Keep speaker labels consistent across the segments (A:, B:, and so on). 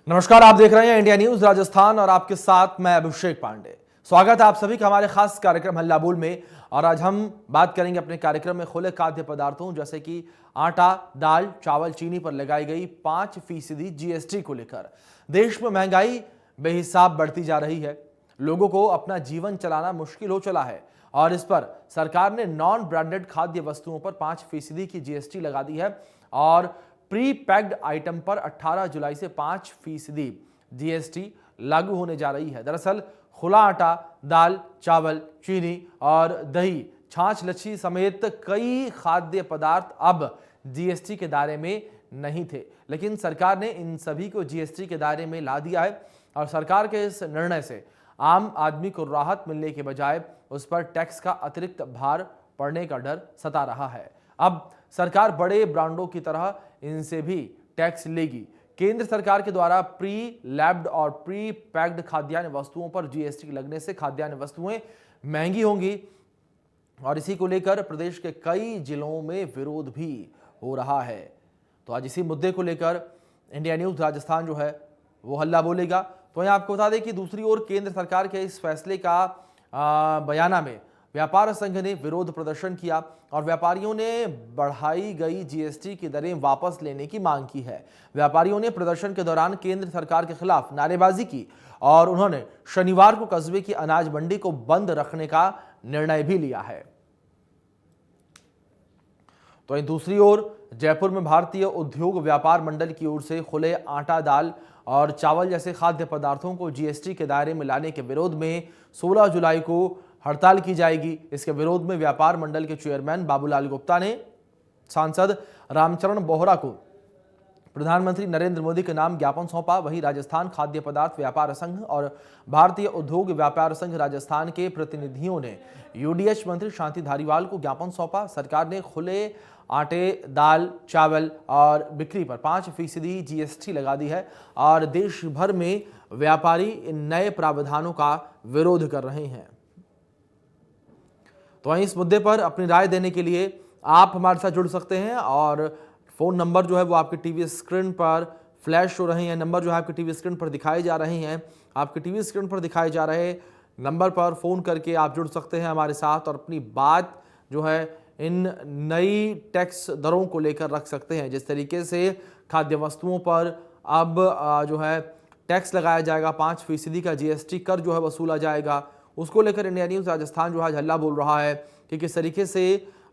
A: नमस्कार, आप देख रहे हैं इंडिया न्यूज राजस्थान और आपके साथ मैं अभिषेक पांडे। स्वागत है आप सभी का हमारे खास कार्यक्रम हल्ला बोल में। और आज हम बात करेंगे अपने कार्यक्रम में खुले खाद्य पदार्थों जैसे कि आटा, दाल, चावल, चीनी पर लगाई गई 5% जीएसटी को लेकर। देश में महंगाई बेहिसाब बढ़ती जा रही है, लोगों को अपना जीवन चलाना मुश्किल हो चला है और इस पर सरकार ने नॉन ब्रांडेड खाद्य वस्तुओं पर 5% की जीएसटी लगा दी है और प्री पैक्ड आइटम पर 18 जुलाई से 5% जीएसटी लागू होने जा रही है। दरअसल खुला आटा, दाल, चावल, चीनी और दही, छाछ, लच्छी समेत कई खाद्य पदार्थ अब जीएसटी के दायरे में नहीं थे, लेकिन सरकार ने इन सभी को जीएसटी के दायरे में ला दिया है और सरकार के इस निर्णय से आम आदमी को राहत मिलने के बजाय उस पर टैक्स का अतिरिक्त भार पड़ने का डर सता रहा है। अब सरकार बड़े ब्रांडों की तरह इनसे भी टैक्स लेगी। केंद्र सरकार के द्वारा प्री लैब्ड और प्री पैक्ड खाद्यान्न वस्तुओं पर जीएसटी लगने से खाद्यान्न वस्तुएं महंगी होंगी और इसी को लेकर प्रदेश के कई जिलों में विरोध भी हो रहा है। तो आज इसी मुद्दे को लेकर इंडिया न्यूज राजस्थान जो है वो हल्ला बोलेगा। तो यहाँ आपको बता दें कि दूसरी ओर केंद्र सरकार के इस फैसले का बयाना में व्यापार संघ ने विरोध प्रदर्शन किया और व्यापारियों ने बढ़ाई गई जीएसटी की दरें वापस लेने की मांग की है। व्यापारियों ने प्रदर्शन के दौरान केंद्र सरकार के खिलाफ नारेबाजी की और उन्होंने शनिवार को कस्बे की अनाज मंडी को बंद रखने का निर्णय भी लिया है। तो वहीं दूसरी ओर जयपुर में भारतीय उद्योग व्यापार मंडल की ओर से खुले आटा, दाल और चावल जैसे खाद्य पदार्थों को जीएसटी के दायरे में लाने के विरोध में 16 जुलाई को हड़ताल की जाएगी। इसके विरोध में व्यापार मंडल के चेयरमैन बाबूलाल गुप्ता ने सांसद रामचरण बोहरा को प्रधानमंत्री नरेंद्र मोदी के नाम ज्ञापन सौंपा। वहीं राजस्थान खाद्य पदार्थ व्यापार संघ और भारतीय उद्योग व्यापार संघ राजस्थान के प्रतिनिधियों ने यूडीएच मंत्री शांति धारीवाल को ज्ञापन सौंपा। सरकार ने खुले आटे, दाल, चावल और बिक्री पर 5% जीएसटी लगा दी है और देश भर में व्यापारी इन नए प्रावधानों का विरोध कर रहे हैं। तो वहीं इस मुद्दे पर अपनी राय देने के लिए आप हमारे साथ जुड़ सकते हैं और फोन नंबर जो है वो आपके टीवी स्क्रीन पर फ्लैश हो रहे हैं। नंबर जो है आपके टीवी स्क्रीन पर दिखाए जा रहे हैं। आपके टीवी स्क्रीन पर दिखाए जा रहे नंबर पर फोन करके आप जुड़ सकते हैं हमारे साथ और अपनी बात जो है इन नई टैक्स दरों को लेकर रख सकते हैं। जिस तरीके से खाद्य वस्तुओं पर अब जो है टैक्स लगाया जाएगा, 5% का जीएसटी कर जो है वसूला जाएगा, उसको लेकर इंडिया न्यूज राजस्थान जो है हल्ला बोल रहा है कि किस तरीके से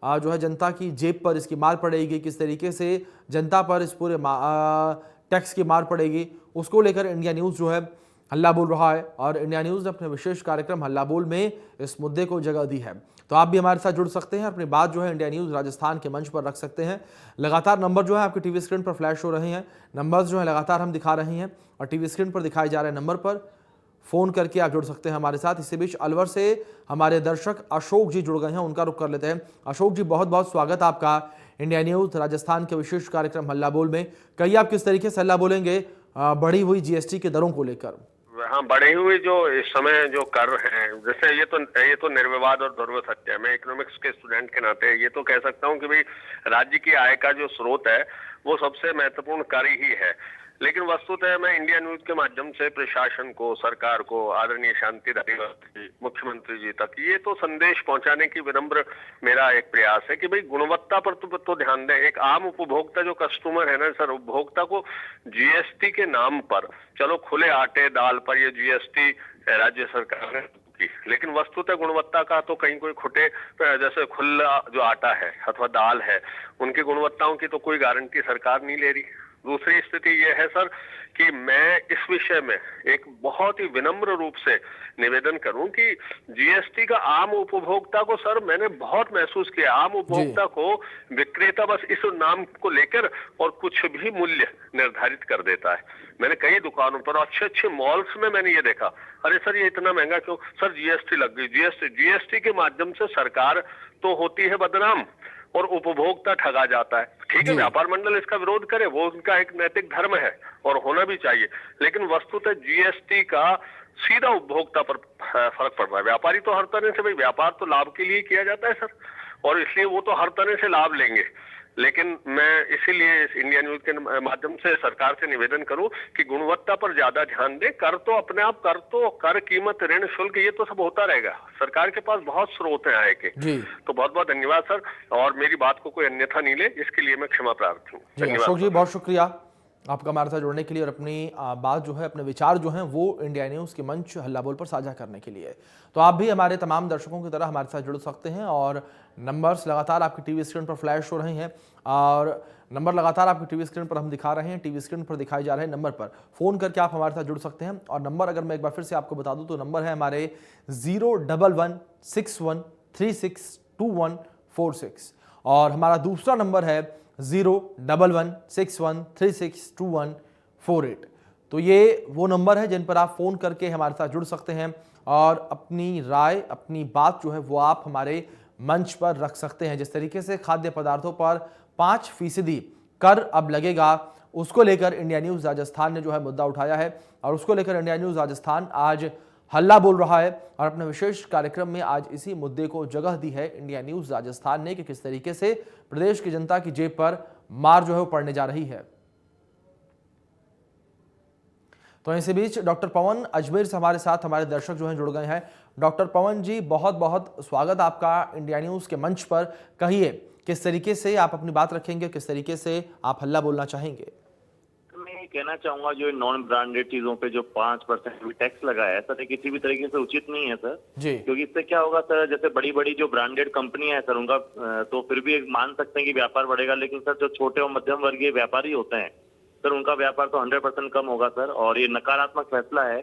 A: जो है जनता की जेब पर इसकी मार पड़ेगी, किस तरीके से जनता पर इस पूरे टैक्स की मार पड़ेगी, उसको लेकर इंडिया न्यूज जो है हल्ला बोल रहा है और इंडिया न्यूज ने अपने विशेष कार्यक्रम हल्ला बोल में इस मुद्दे को जगह दी है। तो आप भी हमारे साथ जुड़ सकते हैं, अपनी बात जो है इंडिया न्यूज राजस्थान के मंच पर रख सकते हैं। लगातार नंबर जो है आपकी टीवी स्क्रीन पर फ्लैश हो रहे हैं। नंबर्स जो है लगातार हम दिखा रहे हैं और टीवी स्क्रीन पर दिखाए जा रहे नंबर पर फोन करके आप जुड़ सकते हैं हमारे साथ। इसी बीच अलवर से हमारे दर्शक अशोक जी जुड़ गए हैं, उनका रुख कर लेते हैं। अशोक जी, बहुत बहुत स्वागत आपका इंडिया न्यूज राजस्थान के विशेष कार्यक्रम हल्ला बोल में। कहिए आप किस तरीके से हल्ला बोलेंगे बढ़ी हुई जीएसटी के दरों को लेकर?
B: हाँ, बढ़ी हुई जो इस समय जो कर हैं, जैसे ये तो निर्विवाद और ध्रुव सत्य है। मैं इकोनॉमिक्स के स्टूडेंट के नाते ये तो कह सकता हूँ कि भाई राज्य की आय का जो स्रोत है वो सबसे महत्वपूर्ण कर ही है। लेकिन वस्तुतः मैं इंडिया न्यूज के माध्यम से प्रशासन को, सरकार को, आदरणीय शांति धारीवाल जी, मुख्यमंत्री जी तक ये तो संदेश पहुंचाने की विनम्र मेरा एक प्रयास है कि भाई गुणवत्ता पर तो ध्यान दें। एक आम उपभोक्ता जो कस्टमर है ना सर, उपभोक्ता को जीएसटी के नाम पर, चलो खुले आटे, दाल पर ये जीएसटी राज्य सरकार ने की, लेकिन वस्तुतः गुणवत्ता का तो कहीं कोई खुटे, जैसे खुला जो आटा है अथवा दाल है, उनकी गुणवत्ताओं की तो कोई गारंटी सरकार नहीं ले रही। दूसरी स्थिति यह है सर कि मैं इस विषय में एक बहुत ही विनम्र रूप से निवेदन करूं कि जीएसटी का आम उपभोक्ता को, सर मैंने बहुत महसूस किया, आम उपभोक्ता को विक्रेता बस इस नाम को लेकर और कुछ भी मूल्य निर्धारित कर देता है। मैंने कई दुकानों पर, अच्छे अच्छे मॉल्स में मैंने ये देखा, अरे सर ये इतना महंगा क्यों? सर जीएसटी लग गई। जीएसटी के माध्यम से सरकार तो होती है बदनाम और उपभोक्ता ठगा जाता है। ठीक है, व्यापार मंडल इसका विरोध करे, वो उनका एक नैतिक धर्म है और होना भी चाहिए, लेकिन वस्तुतः जीएसटी का सीधा उपभोक्ता पर फर्क पड़ रहा है। व्यापारी तो हर तरह से, भाई व्यापार तो लाभ के लिए किया जाता है सर, और इसलिए वो तो हर तरह से लाभ लेंगे, लेकिन मैं इसीलिए इस इंडिया न्यूज के माध्यम से सरकार से निवेदन करूं कि गुणवत्ता पर ज्यादा ध्यान दे। कर तो अपने आप कर कीमत ऋण शुल्क ये तो सब होता रहेगा, सरकार के पास बहुत स्रोत है आय के।
A: जी
B: तो बहुत बहुत धन्यवाद सर, और मेरी बात को कोई अन्यथा नहीं ले, इसके लिए मैं क्षमा प्रार्थी हूँ।
A: जी
B: धन्यवाद
A: अशोक जी,
B: सर।
A: बहुत शुक्रिया आपका हमारे साथ जुड़ने के लिए और अपनी बात जो है, अपने विचार जो हैं वो इंडिया न्यूज़ के मंच हल्ला बोल पर साझा करने के लिए। तो आप भी हमारे तमाम दर्शकों की तरह हमारे साथ जुड़ सकते हैं और नंबर्स लगातार आपकी टीवी स्क्रीन पर फ्लैश हो रहे हैं और नंबर लगातार आपकी टीवी स्क्रीन पर हम दिखा रहे हैं। टीवी स्क्रीन पर दिखाए जा रहे हैं नंबर पर फ़ोन करके आप हमारे साथ जुड़ सकते हैं। और नंबर अगर मैं एक बार फिर से आपको बता दूं तो नंबर है हमारे 01161362146 और हमारा दूसरा नंबर है 01161362148। तो ये वो नंबर है जिन पर आप फ़ोन करके हमारे साथ जुड़ सकते हैं और अपनी राय, अपनी बात जो है वो आप हमारे मंच पर रख सकते हैं। जिस तरीके से खाद्य पदार्थों पर 5% कर अब लगेगा, उसको लेकर इंडिया न्यूज़ राजस्थान ने जो है मुद्दा उठाया है और उसको लेकर इंडिया न्यूज़ राजस्थान आज हल्ला बोल रहा है और अपने विशेष कार्यक्रम में आज इसी मुद्दे को जगह दी है इंडिया न्यूज़ राजस्थान ने कि किस तरीके से प्रदेश की जनता की जेब पर मार जो है वो पड़ने जा रही है। तो इसी बीच डॉक्टर पवन अजमेर से हमारे साथ हमारे दर्शक जो हैं जुड़ गए हैं। डॉक्टर पवन जी, बहुत बहुत स्वागत आपका इंडिया न्यूज़ के मंच पर। कहिए किस तरीके से आप अपनी बात रखेंगे, किस तरीके से आप हल्ला बोलना चाहेंगे?
C: मैं ये कहना चाहूंगा, जो नॉन ब्रांडेड चीजों पे जो 5% भी टैक्स लगाया है सर, ये किसी भी तरीके से उचित नहीं है सर
A: जी।
C: क्योंकि इससे क्या होगा सर, जैसे बड़ी बड़ी जो ब्रांडेड कंपनियां हैं सर, उनका तो फिर भी मान सकते हैं कि व्यापार बढ़ेगा, लेकिन सर जो छोटे और मध्यम वर्गीय व्यापारी होते हैं सर, उनका व्यापार तो 100% कम होगा सर। और ये नकारात्मक फैसला है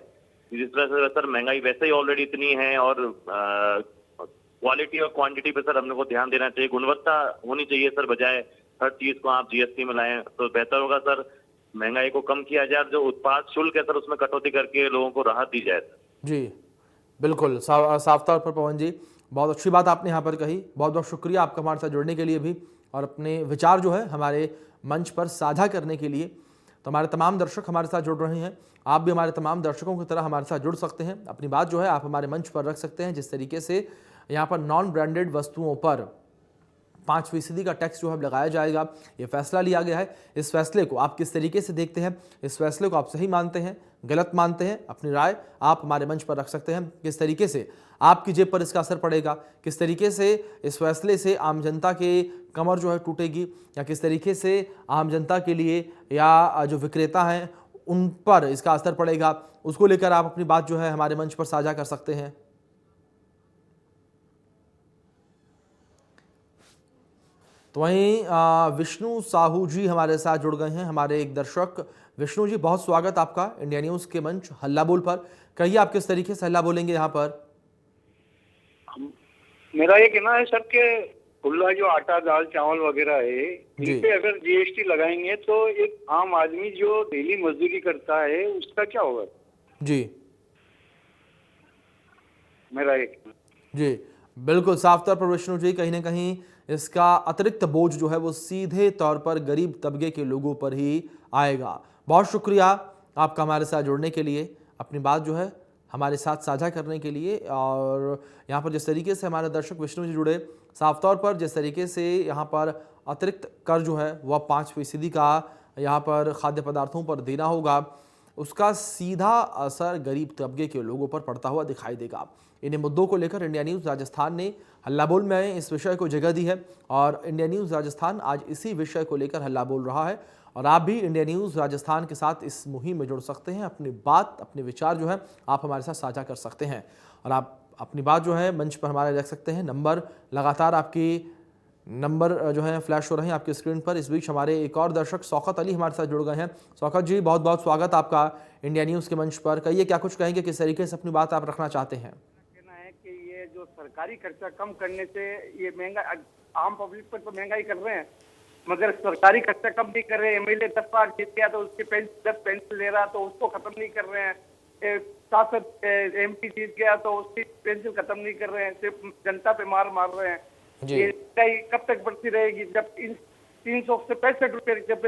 C: जिस तरह से सर महंगाई वैसे ही ऑलरेडी इतनी है और क्वालिटी और क्वांटिटी पे सर हमने को ध्यान देना चाहिए, गुणवत्ता होनी चाहिए सर, बजाय हर चीज को आप जीएसटी में लाएं तो बेहतर होगा सर। महंगाई को कम किया जाए, जो उत्पाद शुल्क है सर उसमें कटौती करके लोगों को राहत दी जाए।
A: जी बिल्कुल, साफ तौर पर पवन जी बहुत अच्छी बात आपने यहाँ पर कही। बहुत बहुत शुक्रिया आपका हमारे साथ जुड़ने के लिए भी और अपने विचार जो है हमारे मंच पर साझा करने के लिए। तो हमारे तमाम दर्शक हमारे साथ जुड़ रहे हैं, आप भी हमारे तमाम दर्शकों की तरह हमारे साथ जुड़ सकते हैं, अपनी बात जो है आप हमारे मंच पर रख सकते हैं। जिस तरीके से यहाँ पर नॉन ब्रांडेड वस्तुओं पर 5% का टैक्स जो है लगाया जाएगा, ये फैसला लिया गया है। इस फैसले को आप किस तरीके से देखते हैं, इस फैसले को आप सही मानते हैं, गलत मानते हैं, अपनी राय आप हमारे मंच पर रख सकते हैं। किस तरीके से आपकी जेब पर इसका असर पड़ेगा, किस तरीके से इस फैसले से आम जनता के कमर जो है टूटेगी या किस तरीके से आम जनता के लिए या जो विक्रेता हैं उन पर इसका असर पड़ेगा, उसको लेकर आप अपनी बात जो है हमारे मंच पर साझा कर सकते हैं। तो वहीं विष्णु साहू जी हमारे साथ जुड़ गए हैं, हमारे एक दर्शक। विष्णु जी, बहुत स्वागत आपका इंडिया न्यूज़ के मंच हल्ला बोल पर। कहिए आप किस तरीके से हल्ला बोलेंगे यहाँ पर?
D: मेरा ये कहना है सर के खुला जो आटा दाल चावल वगैरह है, इन पे अगर जीएसटी लगाएंगे तो एक आम आदमी जो डेली मजदूरी करता है उसका क्या होगा?
A: जी
D: मेरा एक
A: जी बिल्कुल, साफ तौर पर विष्णु जी, कहीं ना कहीं इसका अतिरिक्त बोझ जो है वो सीधे तौर पर गरीब तबके के लोगों पर ही आएगा। बहुत शुक्रिया आपका हमारे साथ जुड़ने के लिए, अपनी बात जो है हमारे साथ साझा करने के लिए। और यहाँ पर जिस तरीके से हमारे दर्शक विष्णु जी जुड़े, साफ तौर पर जिस तरीके से यहाँ पर अतिरिक्त कर जो है वह 5% का यहाँ पर खाद्य पदार्थों पर देना होगा, उसका सीधा असर गरीब तबके के लोगों पर पड़ता हुआ दिखाई देगा। इन्हीं मुद्दों को लेकर इंडिया न्यूज़ राजस्थान ने हल्ला बोल में इस विषय को जगह दी है और इंडिया न्यूज़ राजस्थान आज इसी विषय को लेकर हल्ला बोल रहा है। और आप भी इंडिया न्यूज़ राजस्थान के साथ इस मुहिम में जुड़ सकते हैं, अपनी बात, अपने विचार जो है आप हमारे साथ साझा कर सकते हैं और आप अपनी बात जो है मंच पर हमारे रख सकते हैं। नंबर लगातार आपकी नंबर जो है फ्लैश हो रहे हैं आपकी स्क्रीन पर। इस बीच हमारे एक और दर्शक शौकत अली हमारे साथ जुड़ गए हैं। शौकत जी, बहुत बहुत स्वागत आपका इंडिया न्यूज़ के मंच पर। कहिए क्या कुछ कहेंगे, किस तरीके से अपनी बात आप रखना चाहते हैं?
D: कहना है कि ये जो सरकारी खर्चा कम करने से ये महंगा, आम पब्लिक पर तो महंगाई कर रहे हैं मगर सरकारी खर्चा कम नहीं कर रहे हैं। एमएलए 10 बार जीत गया तो उसके 10 पेंशन ले रहा तो उसको खत्म नहीं कर रहे हैं। सांसद एमपी जीत गया तो उसकी पेंशन खत्म नहीं कर रहे हैं, सिर्फ जनता पे मार रहे हैं। ये कब तक बढ़ती रहेगी? जब इन 365 रुपए जब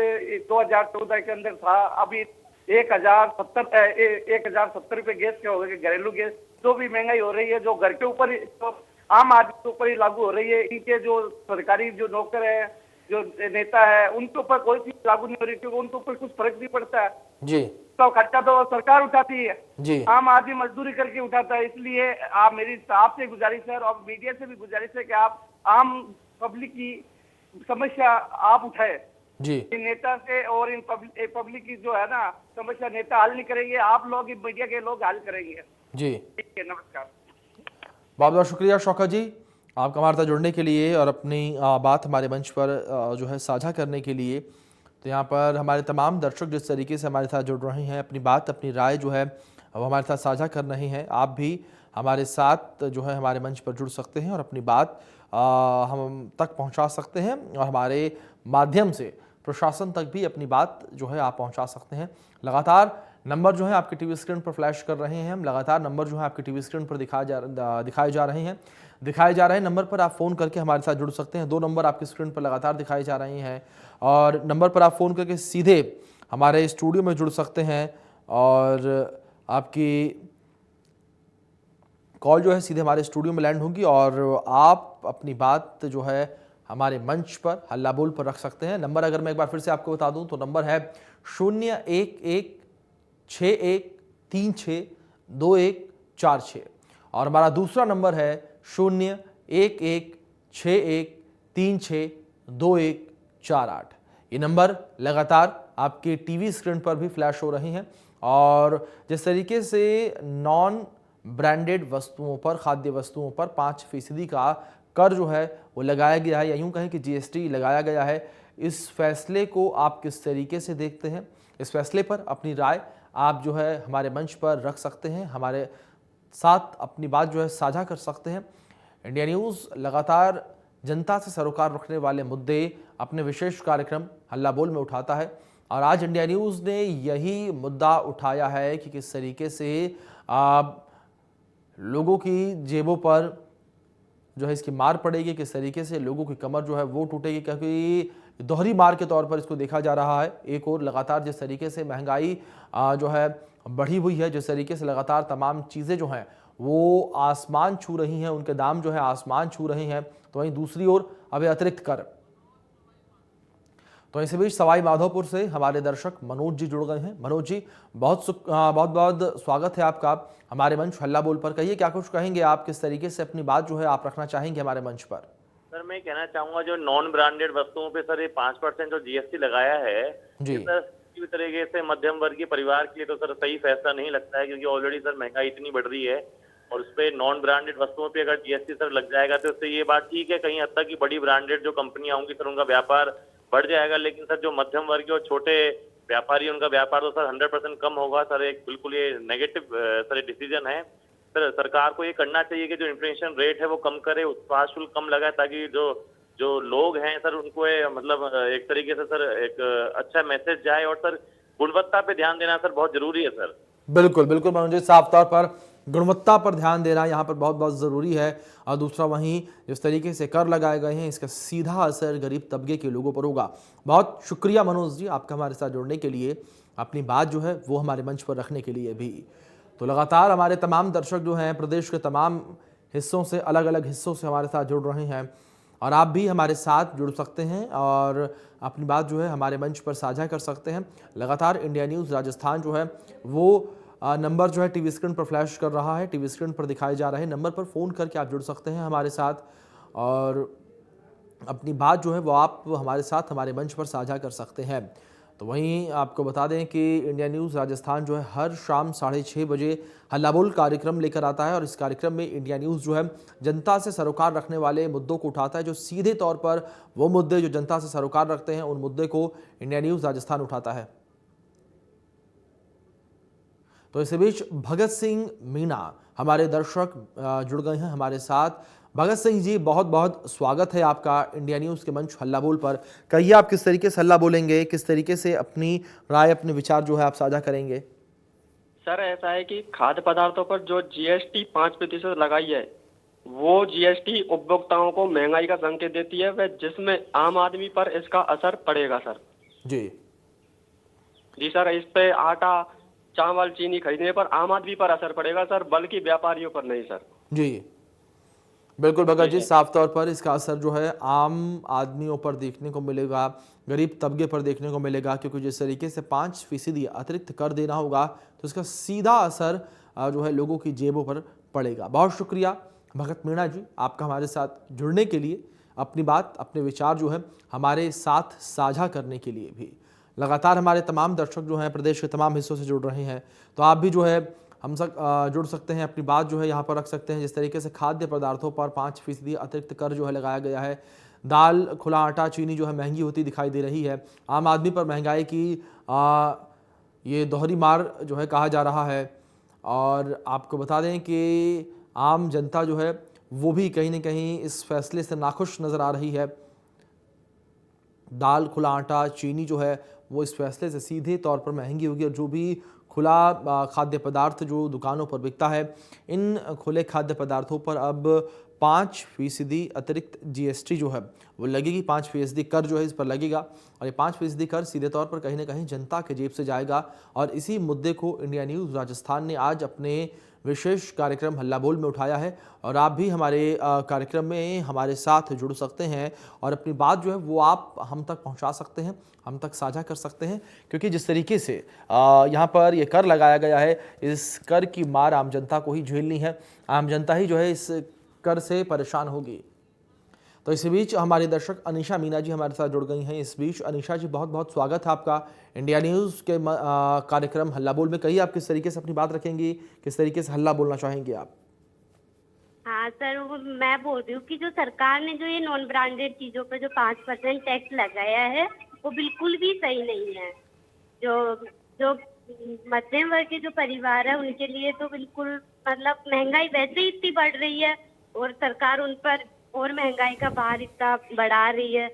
D: 2014 के अंदर था, अभी 1070 रुपए गैस के हो गए, घरेलू गैस। जो भी महंगाई हो रही है जो घर के ऊपर, तो आम आदमी के ऊपर ही लागू हो रही है। इनके जो सरकारी जो नौकर है जो नेता है उनके ऊपर कोई चीज लागू नहीं हो रही, क्योंकि उनके ऊपर कुछ फर्क नहीं पड़ता है।
A: जी
D: तो खर्चा तो सरकार उठाती है,
A: जी
D: आम आदमी मजदूरी करके उठाता है। इसलिए आप मेरी आपसे गुजारिश है और मीडिया से भी गुजारिश है कि आप आम पब्लिक की समस्या आप उठाए।
A: जी
D: इन नेता से और इन पब्लिक की जो है ना समस्या नेता हल नहीं करेंगे, आप लोग मीडिया के लोग हल करेंगे।
A: जी
D: ठीक है, नमस्कार।
A: बहुत बहुत शुक्रिया शौकत जी, आपका हमारे साथ जुड़ने के लिए और अपनी बात हमारे मंच पर जो है साझा करने के लिए। तो यहाँ पर हमारे तमाम दर्शक जिस तरीके से हमारे साथ जुड़ रहे हैं, अपनी बात अपनी राय जो है वो हमारे साथ साझा कर रहे हैं, आप भी हमारे साथ जो है हमारे मंच पर जुड़ सकते हैं और अपनी बात हम तक पहुँचा सकते हैं और हमारे माध्यम से प्रशासन तक भी अपनी बात जो है आप पहुँचा सकते हैं। लगातार नंबर जो है आपके टीवी स्क्रीन पर फ्लैश कर रहे हैं हम, लगातार नंबर जो है आपके टीवी स्क्रीन पर दिखाए जा रहे हैं नंबर पर आप फ़ोन करके हमारे साथ जुड़ सकते हैं। 2 नंबर आपकी स्क्रीन पर लगातार दिखाई जा रहे हैं और नंबर पर आप फ़ोन करके सीधे हमारे स्टूडियो में जुड़ सकते हैं और आपकी कॉल जो है सीधे हमारे स्टूडियो में लैंड होगी और आप अपनी बात जो है हमारे मंच पर हल्ला बोल पर रख सकते हैं। नंबर अगर मैं एक बार फिर से आपको बता दूं तो नंबर है 0116136246 और हमारा दूसरा नंबर है 0116136248। ये नंबर लगातार आपके टीवी स्क्रीन पर भी फ्लैश हो रही हैं और जिस तरीके से नॉन ब्रांडेड वस्तुओं पर, खाद्य वस्तुओं पर 5% का कर जो है वो लगाया गया है या यूं कहें कि जीएसटी लगाया गया है, इस फैसले को आप किस तरीके से देखते हैं? इस फैसले पर अपनी राय आप जो है हमारे मंच पर रख सकते हैं, हमारे साथ अपनी बात जो है साझा कर सकते हैं। इंडिया न्यूज़ लगातार जनता से सरोकार रखने वाले मुद्दे अपने विशेष कार्यक्रम हल्ला बोल में उठाता है और आज इंडिया न्यूज़ ने यही मुद्दा उठाया है कि किस तरीके से लोगों की जेबों पर जो है इसकी मार पड़ेगी, किस तरीके से लोगों की कमर जो है वो टूटेगी, क्योंकि दोहरी मार के तौर पर इसको देखा जा रहा है। एक और लगातार जिस तरीके से महंगाई जो है बढ़ी हुई है, जिस तरीके से लगातार तमाम चीज़ें जो हैं वो आसमान छू रही हैं, उनके दाम जो है आसमान छू रहे हैं, तो वहीं दूसरी ओर अभी अतिरिक्त कर। तो इसी बीच सवाई माधोपुर से हमारे दर्शक मनोज जी जुड़ गए हैं। मनोज जी, बहुत बहुत स्वागत है आपका हमारे मंच हल्ला बोल पर। कहिए क्या कुछ कहेंगे आप, किस तरीके से अपनी बात जो है आप रखना चाहेंगे हमारे मंच पर?
C: सर मैं कहना चाहूंगा जो नॉन ब्रांडेड वस्तुओं पे सर ये 5% जो जीएसटी लगाया है,
A: जी।
C: ये सर किसी भी तरीके से मध्यम वर्गीय परिवार के लिए तो सर सही फैसला नहीं लगता है, क्योंकि ऑलरेडी सर महंगाई इतनी बढ़ रही है और उस पर नॉन ब्रांडेड वस्तुओं पे अगर जीएसटी सर लग जाएगा तो उससे ये बात ठीक है, कहीं हद तक की बड़ी ब्रांडेड जो कंपनियां होंगी सर उनका व्यापार बढ़ जाएगा, लेकिन सर जो मध्यम वर्गीय और छोटे व्यापारी उनका व्यापार तो सर 100% कम होगा। सर एक बिल्कुल ये नेगेटिव सर डिसीजन है। सर सरकार को ये करना चाहिए कि जो इन्फ्लेशन रेट है वो कम करे, उत्पाद शुल्क कम लगाए, ताकि जो लोग हैं सर उनको मतलब एक तरीके से सर एक अच्छा मैसेज जाए और सर गुणवत्ता पे ध्यान देना सर बहुत जरूरी है सर।
A: बिल्कुल बिल्कुल मनोज जी, साफ तौर पर गुणवत्ता पर ध्यान देना यहाँ पर बहुत बहुत ज़रूरी है और दूसरा वहीं जिस तरीके से कर लगाए गए हैं इसका सीधा असर गरीब तबके के लोगों पर होगा। बहुत शुक्रिया मनोज जी आपका हमारे साथ जुड़ने के लिए, अपनी बात जो है वो हमारे मंच पर रखने के लिए भी। तो लगातार हमारे तमाम दर्शक जो हैं प्रदेश के तमाम हिस्सों से, अलग अलग हिस्सों से हमारे साथ जुड़ रहे हैं और आप भी हमारे साथ जुड़ सकते हैं और अपनी बात जो है हमारे मंच पर साझा कर सकते हैं। लगातार इंडिया न्यूज़ राजस्थान जो है वो नंबर जो है टीवी स्क्रीन पर फ्लैश कर रहा है, टीवी स्क्रीन पर दिखाए जा रहे हैं नंबर पर फ़ोन करके आप जुड़ सकते हैं हमारे साथ और अपनी बात जो है वो आप हमारे साथ हमारे मंच पर साझा कर सकते हैं। तो वहीं आपको बता दें कि इंडिया न्यूज़ राजस्थान जो है हर शाम 6:30 बजे हल्ला बोल कार्यक्रम लेकर आता है और इस कार्यक्रम में इंडिया न्यूज़ जो है जनता से सरोकार रखने वाले मुद्दों को उठाता है, जो सीधे तौर पर वो मुद्दे जो जनता से सरोकार रखते हैं उन मुद्दे को इंडिया न्यूज़ राजस्थान उठाता है। तो इसी बीच भगत सिंह मीणा हमारे दर्शक जुड़ गए हैं हमारे साथ। भगत सिंह जी, बहुत बहुत स्वागत है आपका इंडिया न्यूज़ के मंच हल्ला बोल पर। कहिए आप किस तरीके से हल्ला बोलेंगे, किस तरीके से अपनी राय, अपने विचार जो है आप साझा करेंगे?
E: सर ऐसा है कि खाद्य पदार्थों पर जो जीएसटी 5% लगाई है वो जीएसटी उपभोक्ताओं को महंगाई का संकेत देती है, वह जिसमें आम आदमी पर इसका असर पड़ेगा सर।
A: जी
E: जी सर, इस पे आटा चावल चीनी खरीदने पर आम आदमी पर असर पड़ेगा सर, बल्कि व्यापारियों पर नहीं सर।
A: जी, बिल्कुल भगत जी, साफ तौर पर इसका असर जो है आम आदमियों पर देखने को मिलेगा, गरीब तबके पर देखने को मिलेगा, क्योंकि जिस तरीके से 5% अतिरिक्त कर देना होगा तो इसका सीधा असर जो है लोगों की जेबों पर पड़ेगा। बहुत शुक्रिया भगत मीणा जी आपका हमारे साथ जुड़ने के लिए, अपनी बात अपने विचार जो है हमारे साथ साझा करने के लिए भी। लगातार हमारे तमाम दर्शक जो हैं प्रदेश के तमाम हिस्सों से जुड़ रहे हैं, तो आप भी जो है हम सब जुड़ सकते हैं, अपनी बात जो है यहाँ पर रख सकते हैं। जिस तरीके से खाद्य पदार्थों पर 5% अतिरिक्त कर जो है लगाया गया है, दाल, खुला आटा, चीनी जो है महंगी होती दिखाई दे रही है। आम आदमी पर महंगाई की ये दोहरी मार जो है कहा जा रहा है। और आपको बता दें कि आम जनता जो है वो भी कहीं ना कहीं इस फैसले से नाखुश नज़र आ रही है। दाल, खुला आटा, चीनी जो है वो इस फैसले से सीधे तौर पर महंगी होगी, और जो भी खुला खाद्य पदार्थ जो दुकानों पर बिकता है, इन खुले खाद्य पदार्थों पर अब 5% अतिरिक्त GST जो है वो लगेगी। 5% कर जो है इस पर लगेगा, और ये 5% कर सीधे तौर पर कहीं ना कहीं जनता के जेब से जाएगा। और इसी मुद्दे को इंडिया न्यूज़ राजस्थान ने आज अपने विशेष कार्यक्रम हल्ला बोल में उठाया है, और आप भी हमारे कार्यक्रम में हमारे साथ जुड़ सकते हैं और अपनी बात जो है वो आप हम तक पहुंचा सकते हैं, हम तक साझा कर सकते हैं। क्योंकि जिस तरीके से यहाँ पर ये कर लगाया गया है, इस कर की मार आम जनता को ही झेलनी है। आम जनता ही जो है इस कर से परेशान होगी। तो इसी बीच हमारे दर्शक अनीशा मीना जी हमारे साथ जुड़ गई हैं। इस बीच अनीशा जी, बहुत बहुत स्वागत है आपका इंडिया न्यूज़ के कार्यक्रम हल्ला बोल में। कहिए आप किस तरीके से अपनी बात रखेंगी, किस तरीके से हल्ला बोलना चाहेंगे आप?
F: हाँ सर, मैं बोल रही हूँ कि जो सरकार ने जो ये नॉन ब्रांडेड चीजों पे जो 5% टैक्स लगाया है वो बिल्कुल भी सही नहीं है। जो जो मध्यम वर्ग के जो परिवार है उनके लिए तो बिल्कुल, मतलब महंगाई वैसे ही इतनी बढ़ रही है और सरकार उन पर और महंगाई का भार इतना बढ़ा रही है।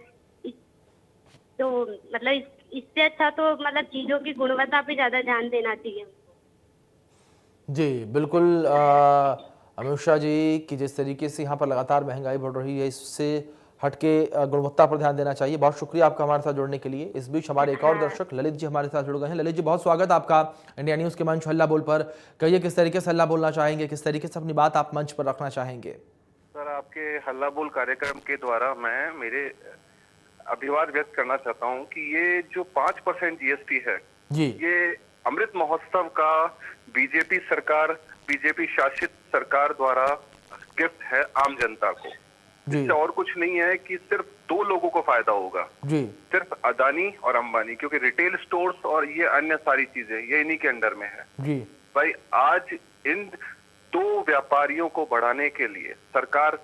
F: तो मतलब इससे अच्छा तो मतलब चीजों की गुणवत्ता पे ज्यादा ध्यान देना चाहिए।
A: जी बिल्कुल अमीषा जी, कि जिस तरीके से यहाँ पर लगातार महंगाई बढ़ रही है, इससे हटके गुणवत्ता पर ध्यान देना चाहिए। बहुत शुक्रिया आपका हमारे साथ जुड़ने के लिए। इस बीच हमारे एक और दर्शक ललित जी हमारे साथ जुड़ गए हैं। ललित जी, बहुत स्वागत आपका इंडिया न्यूज़ के मंच हल्ला बोल पर। कहिए किस तरीके से हल्ला बोलना चाहेंगे, किस तरीके से अपनी बात आप मंच पर रखना चाहेंगे?
G: सर, आपके हल्ला बोल कार्यक्रम के द्वारा मैं मेरे अभिवाद व्यक्त करना चाहता हूं कि ये जो 5% GST है
A: जी,
G: ये अमृत महोत्सव का बीजेपी सरकार, बीजेपी शासित सरकार द्वारा गिफ्ट है आम जनता को। इससे और कुछ नहीं है कि सिर्फ 2 लोगों को फायदा होगा
A: जी,
G: सिर्फ अदानी और अंबानी, क्योंकि रिटेल स्टोर्स और ये अन्य सारी चीजें ये इन्हीं के अंडर में है।
A: जी,
G: भाई, आज इन 2 व्यापारियों को बढ़ाने के लिए सरकार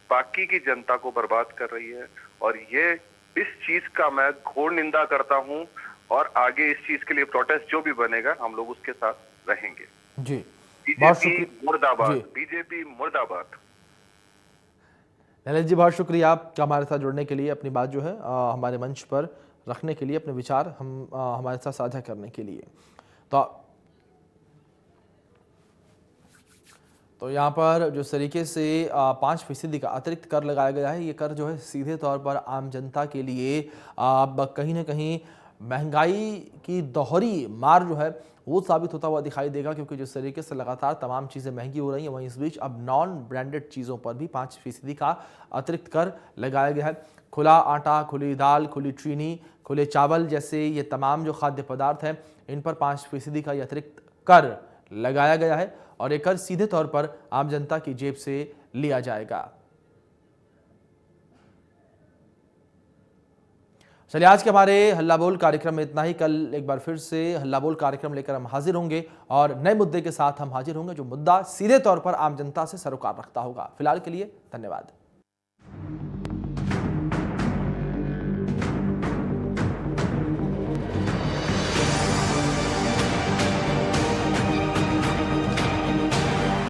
G: बाकी की जनता को बर्बाद कर रही है, और ये इस चीज का मैं घोर निंदा करता हूं। और आगे इस चीज के लिए प्रोटेस्ट जो भी बनेगा हम लोग उसके साथ रहेंगे।
A: जी,
G: बीजेपी मुर्दाबाद, बीजेपी मुर्दाबाद।
A: ललित जी, बहुत शुक्रिया आपका हमारे साथ जुड़ने के लिए, अपनी बात जो है हमारे मंच पर रखने के लिए, अपने विचार हमारे साथ साझा करने के लिए। तो यहाँ पर जिस तरीके से 5% का अतिरिक्त कर लगाया गया है, ये कर जो है सीधे तौर पर आम जनता के लिए कहीं ना कहीं महंगाई की दोहरी मार जो है वो साबित होता हुआ दिखाई देगा। क्योंकि जिस तरीके से लगातार तमाम चीज़ें महंगी हो रही हैं, वहीं इस बीच अब नॉन ब्रांडेड चीज़ों पर भी 5% का अतिरिक्त कर लगाया गया है। खुला आटा, खुली दाल, खुली चीनी, खुले चावल जैसे ये तमाम जो खाद्य पदार्थ हैं, इन पर 5% का ये अतिरिक्त कर लगाया गया है, और ये कर सीधे तौर पर आम जनता की जेब से लिया जाएगा। चलिए, आज के हमारे हल्ला बोल कार्यक्रम में इतना ही। कल एक बार फिर से हल्ला बोल कार्यक्रम लेकर हम हाजिर होंगे, और नए मुद्दे के साथ हम हाजिर होंगे, जो मुद्दा सीधे तौर पर आम जनता से सरोकार रखता होगा। फिलहाल के लिए धन्यवाद।